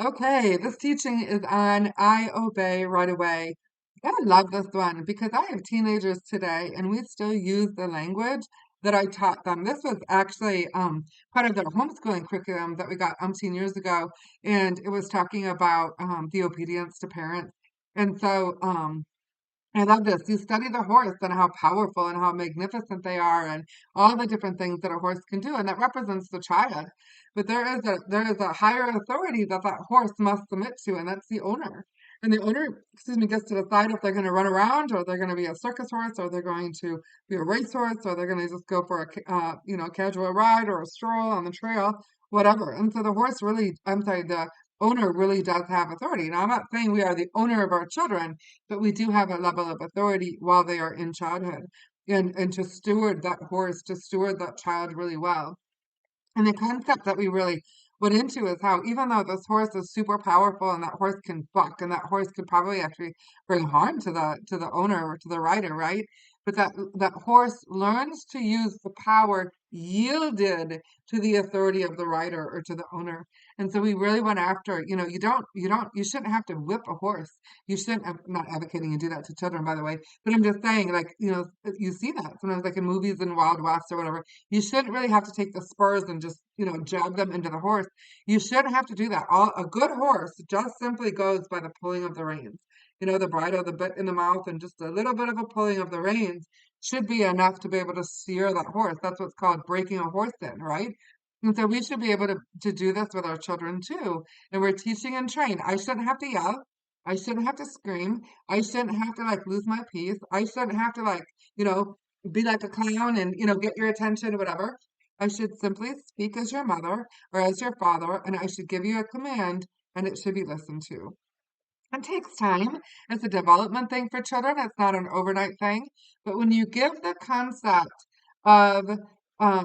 Okay, this teaching is on I obey right away. I love this one because I have teenagers today and we still use the language that I taught them. This was actually part of their homeschooling curriculum that we got umpteen years ago, and it was talking about the obedience to parents. And so I love this. You study the horse and how powerful and how magnificent they are and all the different things that a horse can do, and that represents the child. But there is a higher authority that that horse must submit to, and that's the owner. And the owner, excuse me, gets to decide if they're going to run around or they're going to be a circus horse or they're going to be a racehorse or they're going to just go for a casual ride or a stroll on the trail, whatever. And so the horse really, I'm sorry, the owner really does have authority. Now, I'm not saying we are the owner of our children, but we do have a level of authority while they are in childhood and to steward that horse, to steward that child really well. And the concept that we really went into is how even though this horse is super powerful and that horse can buck and that horse could probably actually bring harm to the owner or to the rider, right? But that horse learns to use the power yielded to the authority of the rider or to the owner. And so we really went after, you shouldn't have to whip a horse. You shouldn't, I'm not advocating you do that to children, by the way, but I'm just saying, like, you see that sometimes, like in movies in Wild West or whatever. You shouldn't really have to take the spurs and just, jab them into the horse. You shouldn't have to do that. A good horse just simply goes by the pulling of the reins. The bridle, the bit in the mouth, and just a little bit of a pulling of the reins should be enough to be able to steer that horse. That's what's called breaking a horse in, right? And so we should be able to do this with our children too. And we're teaching and train. I shouldn't have to yell. I shouldn't have to scream. I shouldn't have to like lose my peace. I shouldn't have to like, you know, be like a clown and, get your attention or whatever. I should simply speak as your mother or as your father, and I should give you a command and it should be listened to. It takes time. It's a development thing for children. It's not an overnight thing. But when you give the concept of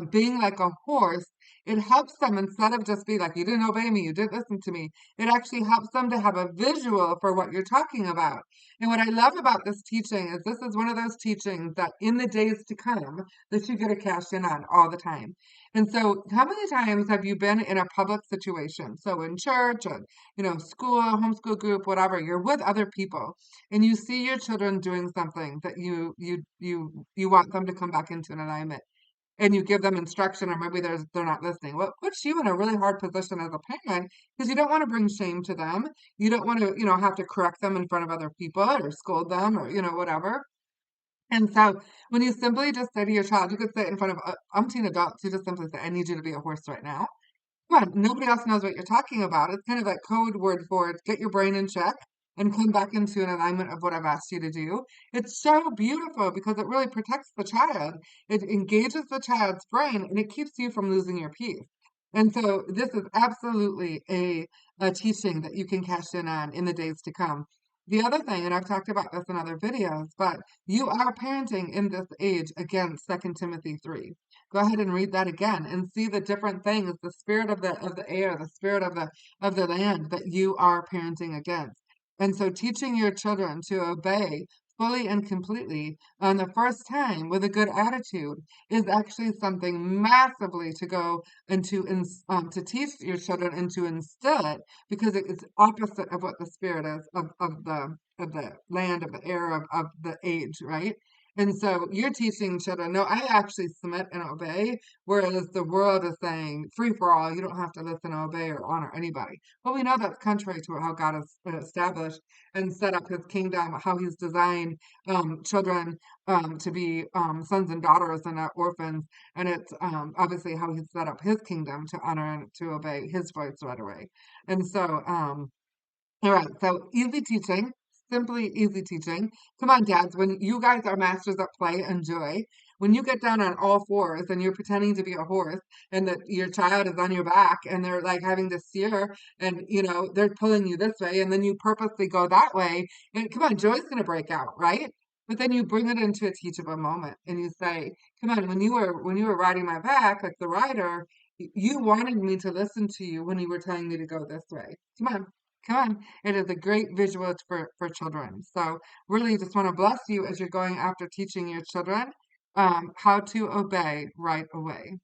being like a horse, it helps them instead of just be like, you didn't obey me, you didn't listen to me. It actually helps them to have a visual for what you're talking about. And what I love about this teaching is this is one of those teachings that in the days to come that you get to cash in on all the time. And so, how many times have you been in a public situation? So, in church, or school, homeschool group, whatever, you're with other people and you see your children doing something that you want them to come back into an alignment and you give them instruction or maybe they're not listening. Well, it puts you in a really hard position as a parent because you don't want to bring shame to them. You don't want to, have to correct them in front of other people or scold them or, whatever. And so when you simply just say to your child, you could say it in front of umpteen adults, you just simply say, I need you to be a horse right now. Come on, nobody else knows what you're talking about. It's kind of like code word for it. Get your brain in check and come back into an alignment of what I've asked you to do. It's so beautiful because it really protects the child. It engages the child's brain and it keeps you from losing your peace. And so this is absolutely a teaching that you can cash in the days to come. The other thing, and I've talked about this in other videos, but you are parenting in this age again, Second Timothy 3. Go ahead and read that again and see the different things, the spirit of the air, the spirit of the land that you are parenting against. And so teaching your children to obey fully and completely on the first time with a good attitude is actually something massively to go into to teach your children and to instill it because it's opposite of what the spirit is of the land, of the air, of the age, right? And so you're teaching children, no, I actually submit and obey, whereas the world is saying free for all, you don't have to listen, obey, or honor anybody. Well, we know that's contrary to how God has established and set up his kingdom, how he's designed children to be sons and daughters and not orphans. And it's obviously how he's set up his kingdom to honor and to obey his voice right away. And so, all right, so easy teaching, simply easy teaching. Come on, dads, when you guys are masters at play and joy, when you get down on all fours and you're pretending to be a horse and that your child is on your back and they're like having to steer and they're pulling you this way and then you purposely go that way, and come on, joy's gonna break out, right? But then you bring it into a teachable moment and you say, come on, when you were riding my back, like the rider, you wanted me to listen to you when you were telling me to go this way. Come on. Come on. It is a great visual for children. So really just want to bless you as you're going after teaching your children how to obey right away.